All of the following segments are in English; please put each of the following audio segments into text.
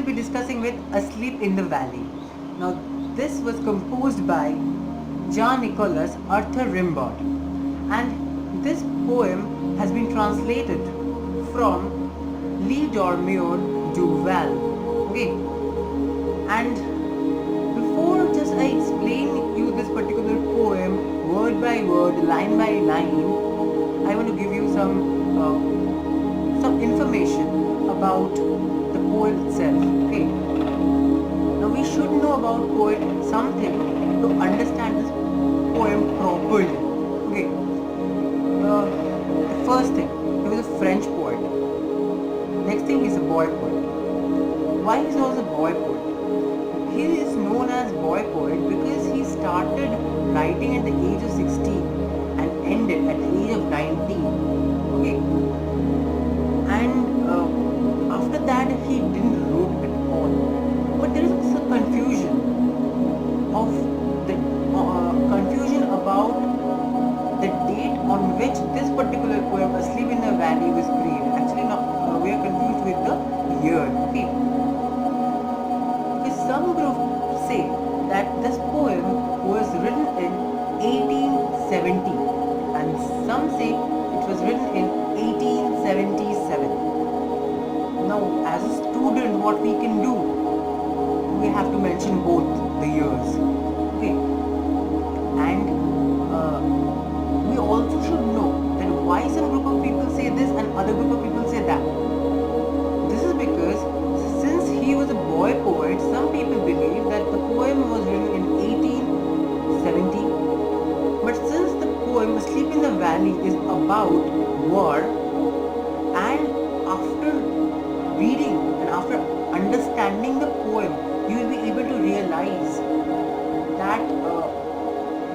be discussing with Asleep in the Valley. Now, this was composed by Jean-Nicolas Arthur Rimbaud, and this poem has been translated from Lee Dormeur Duval. Okay, and before just I explain you this particular poem word by word, line by line, I want to give you some information about the poet itself. Okay, now we should know about poet something to understand this poem properly. Okay, the first thing, he was a French poet. Next thing, he's a boy poet. Why he was a boy poet? He is known as boy poet because he started writing at the age of 16 and ended at the age of 19. Okay, and after that he didn't wrote at all. But there is also confusion of the confusion about the date on which this particular poem Asleep in the Valley was created. Actually, no, we are confused with the year. Okay, because some groups say that this poem was written in 1870 and some say it was written in 1877. Now, as a student, what we can do, we have to mention both the years. Okay, and we also should know that why some group of people say this and other group of people say that. This is because since he was a boy poet, some people believe that the poem was written in 1870. But since the poem Asleep in the Valley is about war, and after reading and after understanding the poem, you will be able to realize that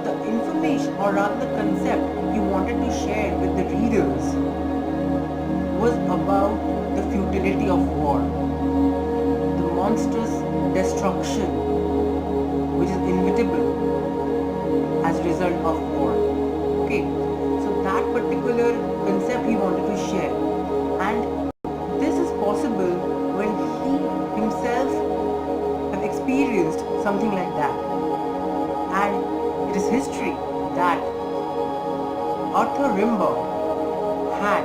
the information, or rather the concept he wanted to share with the readers, was about the futility of war, the monstrous destruction which is inevitable as a result of war. Okay, so that particular concept he wanted to share, and this is possible when he himself have experienced something like that. And it is history that Arthur Rimbaud had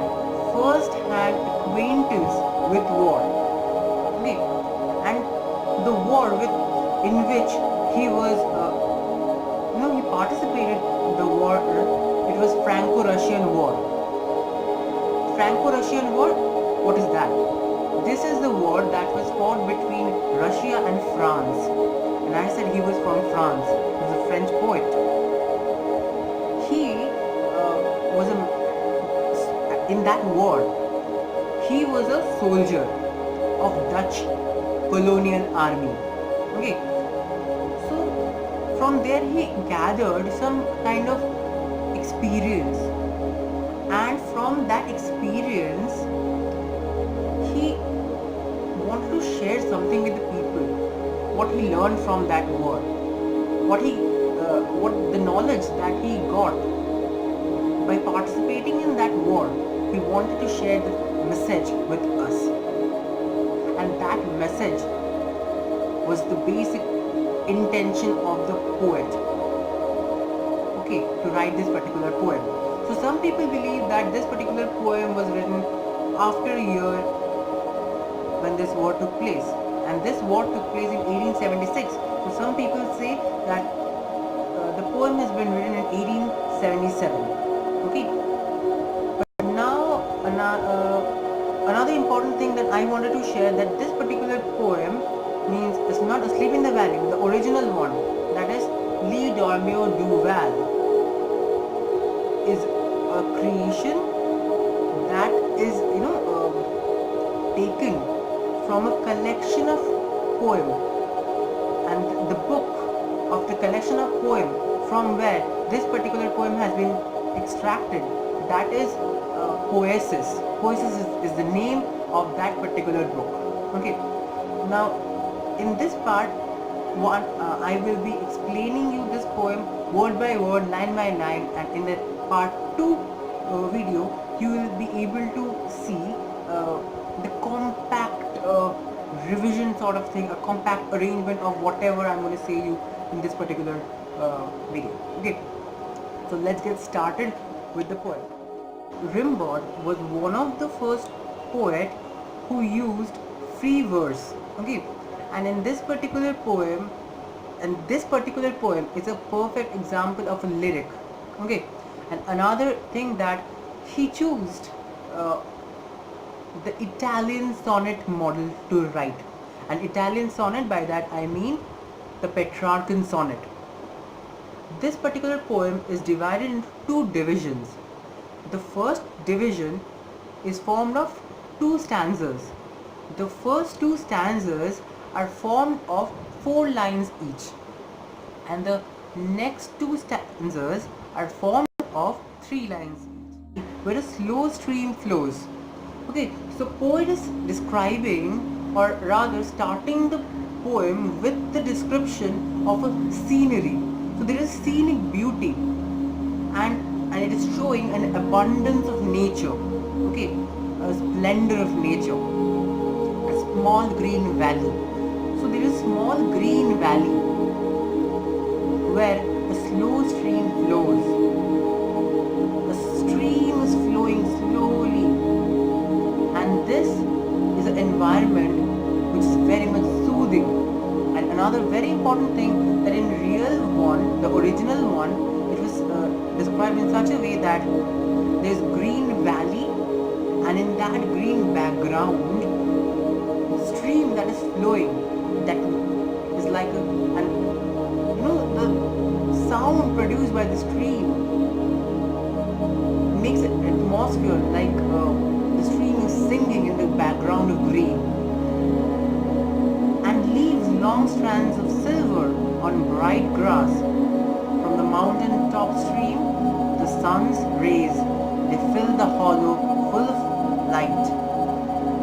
first-hand acquaintance with war. Okay, and the war in which he was, he participated in the war. It was Franco-Russian War. Franco-Russian War, what is that? This is the war that was fought between Russia and France. And I said he was from France. He was a French poet. He was in that war. He was a soldier of Dutch colonial army. Okay. So from there he gathered some kind of experience, and from that experience he wanted to share something with the people, what he learned from that war, what the knowledge that he got by participating in that war. He wanted to share the message with us, and that message was the basic intention of the poet, okay, to write this particular poem. So some people believe that this particular poem was written after a year when this war took place, and this war took place in 1876. So some people say that the poem has been written in 1877. Okay, but now another important thing that I wanted to share, that this particular poem means it's not Asleep in the Valley, the original one, that is Lee Dormeur Duval, is a creation that is taken from a collection of poem, and the book of the collection of poem from where this particular poem has been extracted, that is Poesis. Poesis is the name of that particular book. Okay, now in this part one, I will be explaining you this poem word by word, line by line, and in the part 2 video you will be able to see the compact revision sort of thing, a compact arrangement of whatever I'm going to say you in this particular video. Okay, so let's get started with the poem. Rimbaud was one of the first poet who used free verse. Okay, and in this particular poem, is a perfect example of a lyric. Okay, and another thing that he chose the Italian sonnet model to write. An Italian sonnet, by that I mean the Petrarchan sonnet. This particular poem is divided into two divisions. The first division is formed of two stanzas. The first two stanzas are formed of 4 lines each, and the next two stanzas are formed of 3 lines each, where a slow stream flows. Okay, so poet is describing, or rather starting the poem with the description of a scenery. So there is scenic beauty, and it is showing an abundance of nature. Okay, a splendor of nature, a small green valley. So there is a small green valley where a slow stream flows. A stream is flowing slowly, and this is an environment which is very much soothing. And another very important thing, that in real one, the original one, it was described in such a way that there is green valley, and in that green background, stream that is flowing, that is like the sound produced by the stream makes an atmosphere like the stream is singing in the background of green, and leaves long strands of silver on bright grass. From the mountain top stream, the sun's rays, they fill the hollow full of light.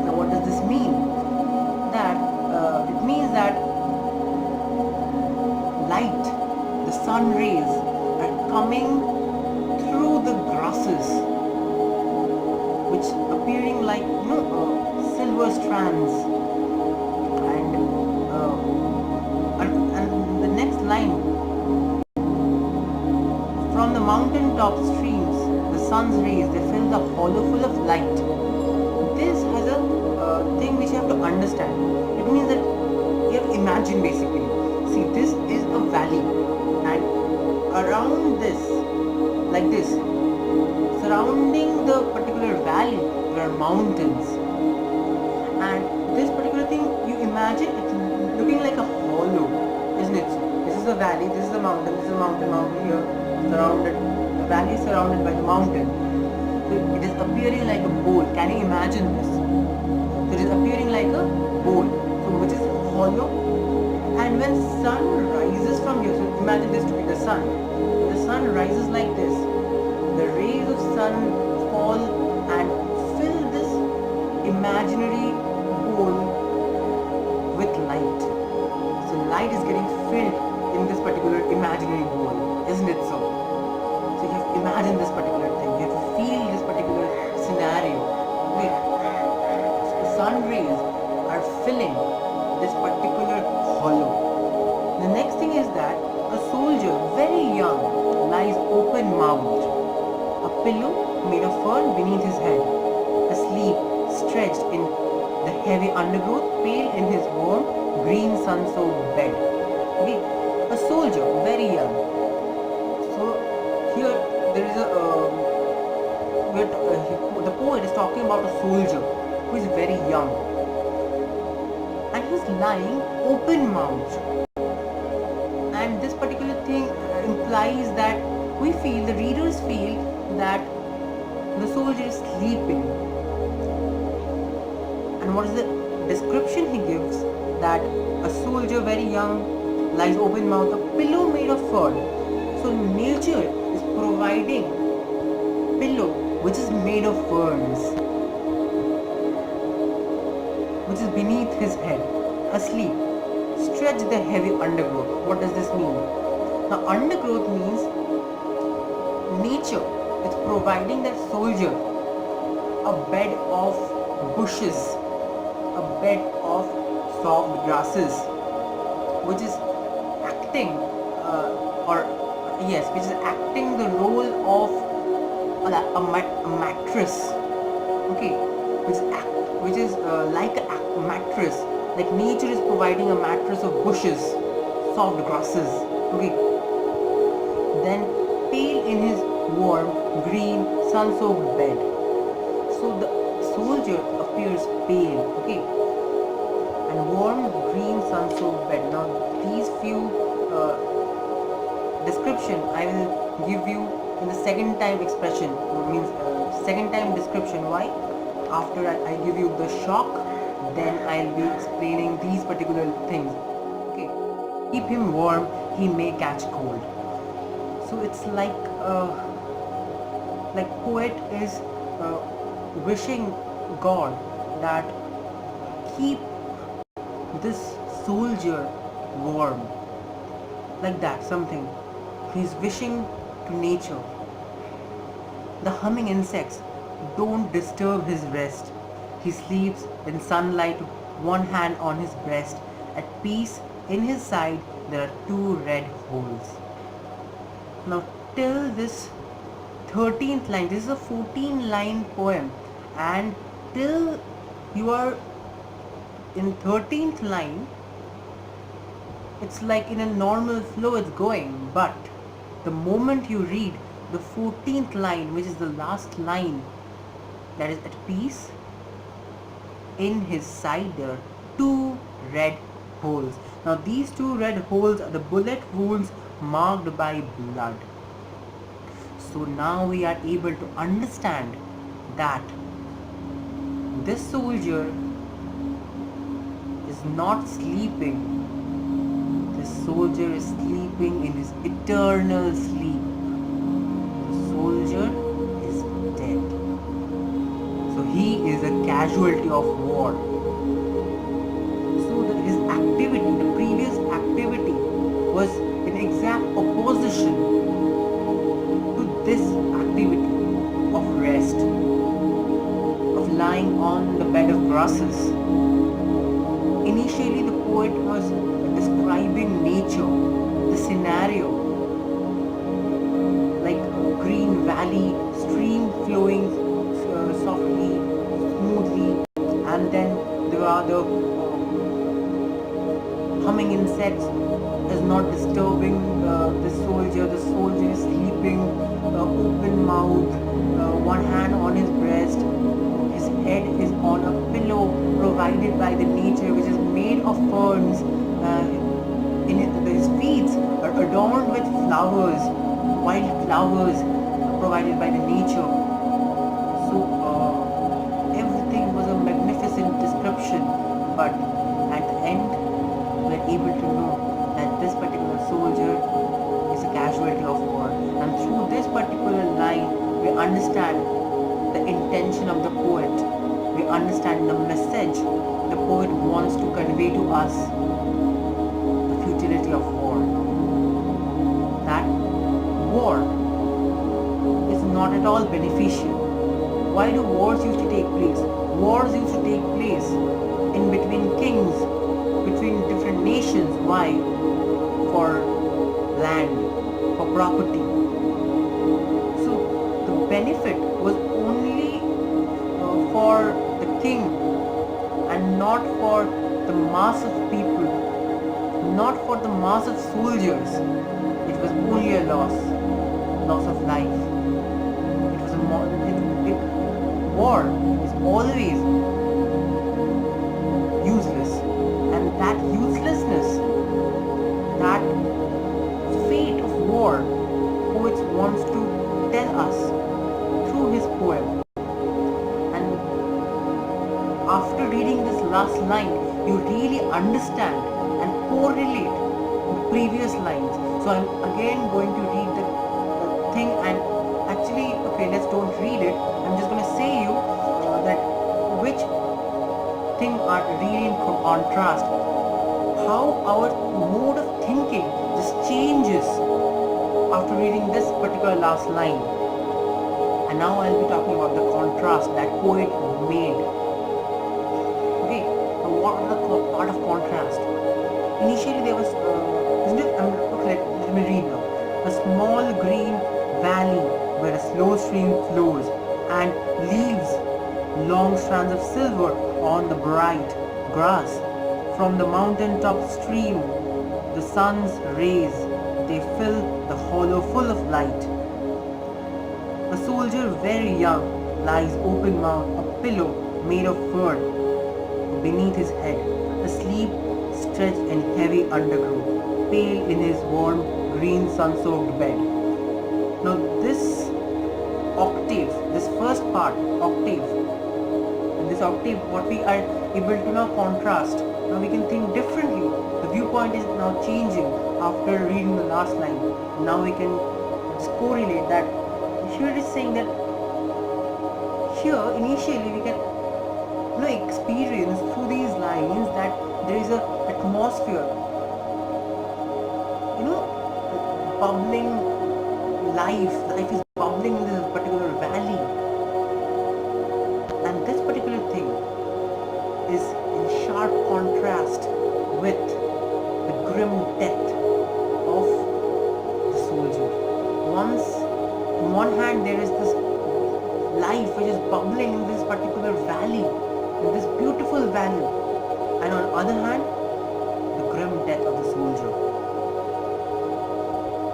Now what does this mean? That it means that light, the sun rays, are coming through the grasses, which appearing like silver strands. And the next line, from the mountain top streams, the sun's rays, they fill the hollow full of light. This has a thing which you have to understand. It means that you have to imagine basically. See, this is a valley, and around this, like this, surrounding the particular valley, there are mountains. And this particular thing, you imagine it's looking like a hollow, isn't it? This is the valley, this is the mountain, this is the mountain here, surrounded. The valley is surrounded by the mountain. So it is appearing like a bowl. Can you imagine this? So it is appearing like a bowl, so which is hollow. And when sun rises from here, so imagine this to be the sun. The sun rises like this. The rays of sun fall and fill this imaginary bowl with light. So light is getting filled in this particular imaginary bowl, isn't it so? So you have to imagine this particular thing. You have to feel this particular scenario. Okay. So the sun rays are filling this particular hollow. The next thing is that a soldier, very young, lies open-mouthed, a pillow made of fern beneath his head, asleep, stretched in the heavy undergrowth, pale in his warm, green sun-soaked bed. Okay, a soldier, very young. So here there is the poet is talking about a soldier who is very young, and he is lying open-mouthed. And this particular thing implies that the readers feel that the soldier is sleeping. And what is the description he gives? That a soldier very young lies open-mouthed, a pillow made of fern. So nature is providing pillow which is made of ferns, which is beneath his head, asleep, stretched the heavy undergrowth. What does this mean? Now undergrowth means nature is providing that soldier a bed of bushes, a bed of soft grasses, which is acting, or yes, which is acting the role of a mattress. Okay, which is like a mattress. Like nature is providing a mattress of bushes, soft grasses. Okay, then pale in his warm green sun-soaked bed. So the soldier appears pale. Okay, and warm green sun-soaked bed. Now these few description I will give you in the second time expression, means second time description. Why? After I give you the shock, then I'll be explaining these particular things. Okay, keep him warm, he may catch cold. So it's like poet is wishing God that keep this soldier warm, like that, something he's wishing to nature. The humming insects don't disturb his rest. He sleeps in sunlight, one hand on his breast. At peace, in his side there are two red holes. Now till this 13th line, this is a 14-line poem, and till you are in 13th line, it's like in a normal flow it's going, but the moment you read the 14th line, which is the last line, that is at peace, in his side there are two red holes. Now these two red holes are the bullet wounds marked by blood. So now we are able to understand that this soldier is not sleeping. This soldier is sleeping in his eternal sleep. The soldier is dead. So he is a casualty of war. So that his activity, the previous activity, was in exact opposition to this activity of rest, of lying on the bed of grasses. Initially, the poet was describing nature, the scenario, like green valley, stream flowing softly, smoothly, and then there are the humming insects is not disturbing the soldier. The soldier is sleeping, open mouth, one hand on his breast. His head is on a pillow provided by the nature, which is made of ferns. His feet are adorned with flowers, wild flowers provided by the nature. So everything was a magnificent description, but at the end we are able to know that this particular soldier is a casualty of war. And through this particular line we understand the intention of the poet. We understand the message the poet wants to convey to us, the futility of war. That war is not at all beneficial. Why do wars used to take place? Wars used to take place in between kings, between different nations. Why? For land, for property. So the benefit was only for the king and not for the mass of people, not for the mass of soldiers. It was only a loss of life. It was war is always useless, and that uselessness, that fate of war, poet wants to tell us through his poem. And after reading this last line, you really understand and correlate the previous lines. So I'm again going to read the thing, and actually, okay, let's don't read it. I'm just going to say you that which thing are really in contrast, how our mode of thinking just changes after reading this particular last line. And now I'll be talking about the contrast that poet made. Okay, part of contrast. Initially there was, okay, let me read now. A small green valley where a slow stream flows and leaves long strands of silver on the bright grass. From the mountain-top stream, the sun's rays, they fill the hollow full of light. A soldier very young lies open mouthed, a pillow made of fur beneath his head, asleep stretched in heavy undergrowth, pale in his warm green sun-soaked bed. Now this octave, this first part, octave, in this octave what we are able to now contrast. Now we can think differently. The viewpoint is now changing after reading the last line. Now we can just correlate that. Here it is saying that here initially we can experience through these lines that there is a atmosphere, bubbling life is bubbling in this particular valley, and this particular thing is in sharp contrast with the grim death of the soldier. On one hand there is this life which is bubbling in this particular valley, in this beautiful valley, and on the other hand the grim death of the soldier.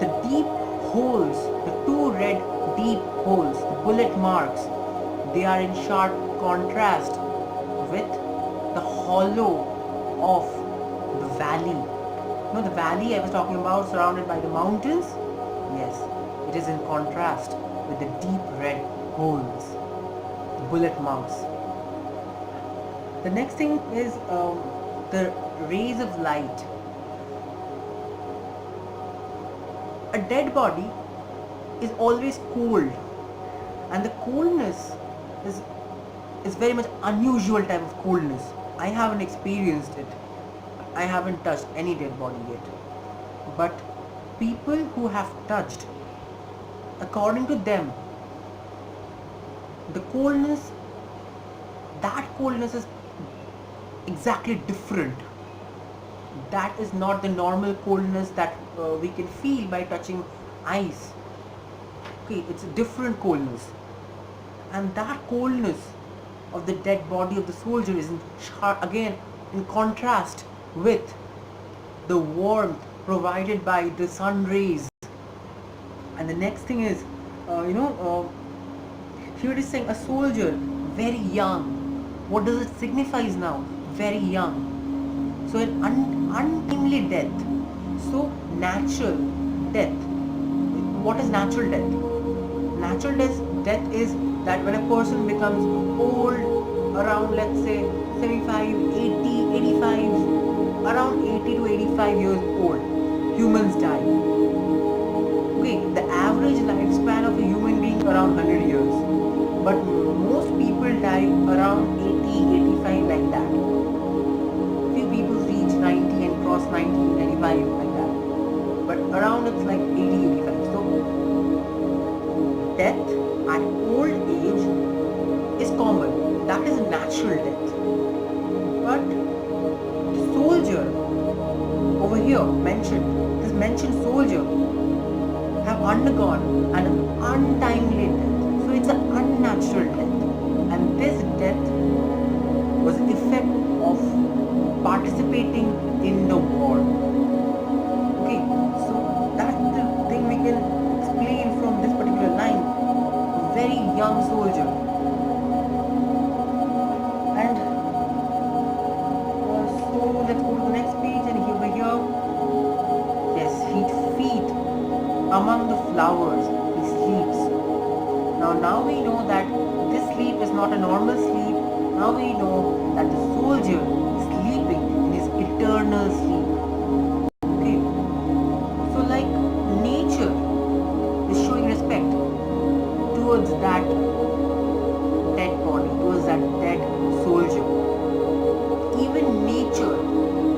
The deep holes, the two red deep holes, the bullet marks, they are in sharp contrast with the hollow of the valley. The valley I was talking about, surrounded by the mountains, yes, it is in contrast with the deep red holes, the bullet marks. The next thing is the rays of light. A dead body is always cold, and the coldness is very much unusual type of coldness. I haven't experienced it. I haven't touched any dead body yet. But people who have touched, according to them, the coldness, that coldness is exactly different. That is not the normal coldness that we can feel by touching ice. Okay, it's a different coldness, and that coldness of the dead body of the soldier is again in contrast with the warmth provided by the sun rays. And the next thing is, here it is saying a soldier very young. What does it signifies now? Very young. So an untimely death. So natural death. What is natural death? Natural death is that when a person becomes old, around let's say 75, 80, 85, around 80 to 85 years old, humans die. Okay, the average lifespan of a human being around 100 years. But most people die around 80, 85 like that. Few people reach 90 and cross 90, 95 like that. But around it's like 80, 85. So death at old age is common. That is a natural death. But the soldier over here this mentioned soldier have undergone an untimely death. So it's an unnatural death. And this death was an effect of participating in the war. Okay, so that's the thing we can explain from this particular line. A very young soldier. And so let's go to the next page, and over here, yes, he feet among the flowers, he sleeps. Now we know that this sleep is not a normal sleep. Now we know that the soldier is sleeping in his eternal sleep. Okay. So like nature is showing respect towards that dead body, towards that dead soldier. Even nature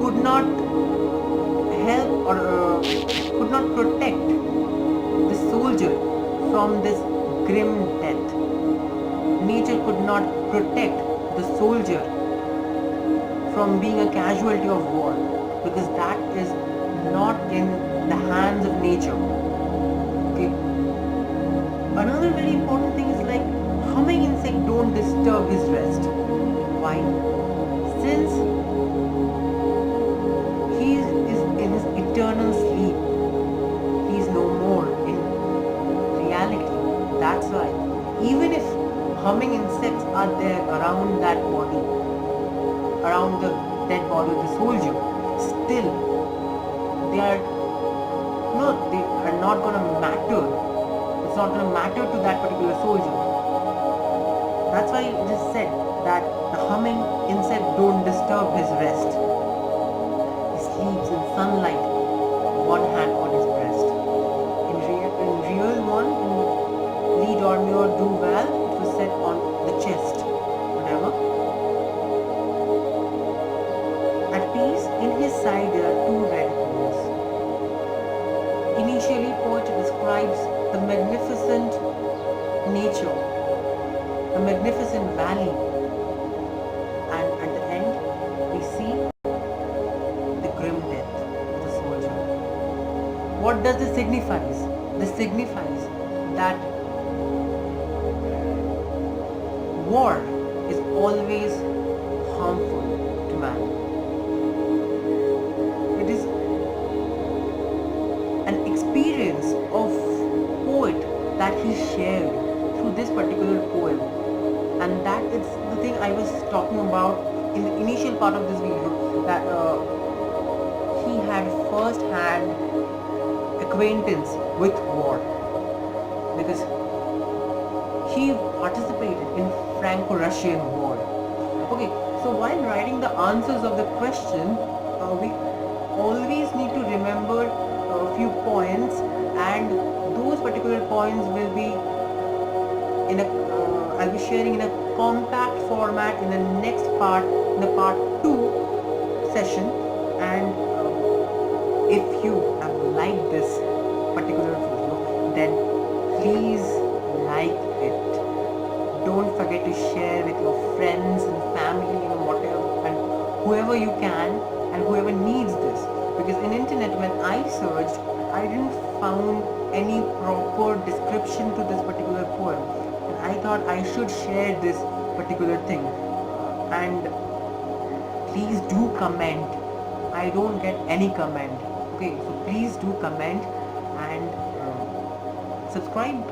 could not help or could not protect the soldier from this grim death. Nature could not protect the soldier from being a casualty of war, because that is not in the hands of nature. Okay. Another very important thing is like humming insect don't disturb his rest. Why? Since he is in his eternal sleep, he is no more in reality. That's why even if humming insects are there around that body, around the dead body of the soldier, still they are not gonna matter. It's not gonna matter to that particular soldier. That's why it is said that the humming insect don't disturb his rest. He sleeps in sunlight, one hand on his breast. In real one, in Lee Dormeur Do Well, it was set on the chest. Whatever. At peace, in his side there are two red holes. Initially, poet describes the magnificent nature, the magnificent valley, and at the end, we see the grim death of the soldier. What does this signify? This signifies that war is always harmful to man. It is an experience of poet that he shared through this particular poem, and that is the thing I was talking about in the initial part of this video, that he had first hand acquaintance with war because he participated in Franco-Russian war. Okay, so while writing the answers of the question, we always need to remember a few points, and those particular points will be in a I'll be sharing in a compact format in the next part, in the part 2 session. And if you have liked this particular video, then please like it. Don't forget to share with your friends and family and whatever, and whoever you can and whoever needs this, because in internet when I searched, I didn't found any proper description to this particular poem, and I thought I should share this particular thing. And please do comment. I don't get any comment. Okay, so please do comment and subscribe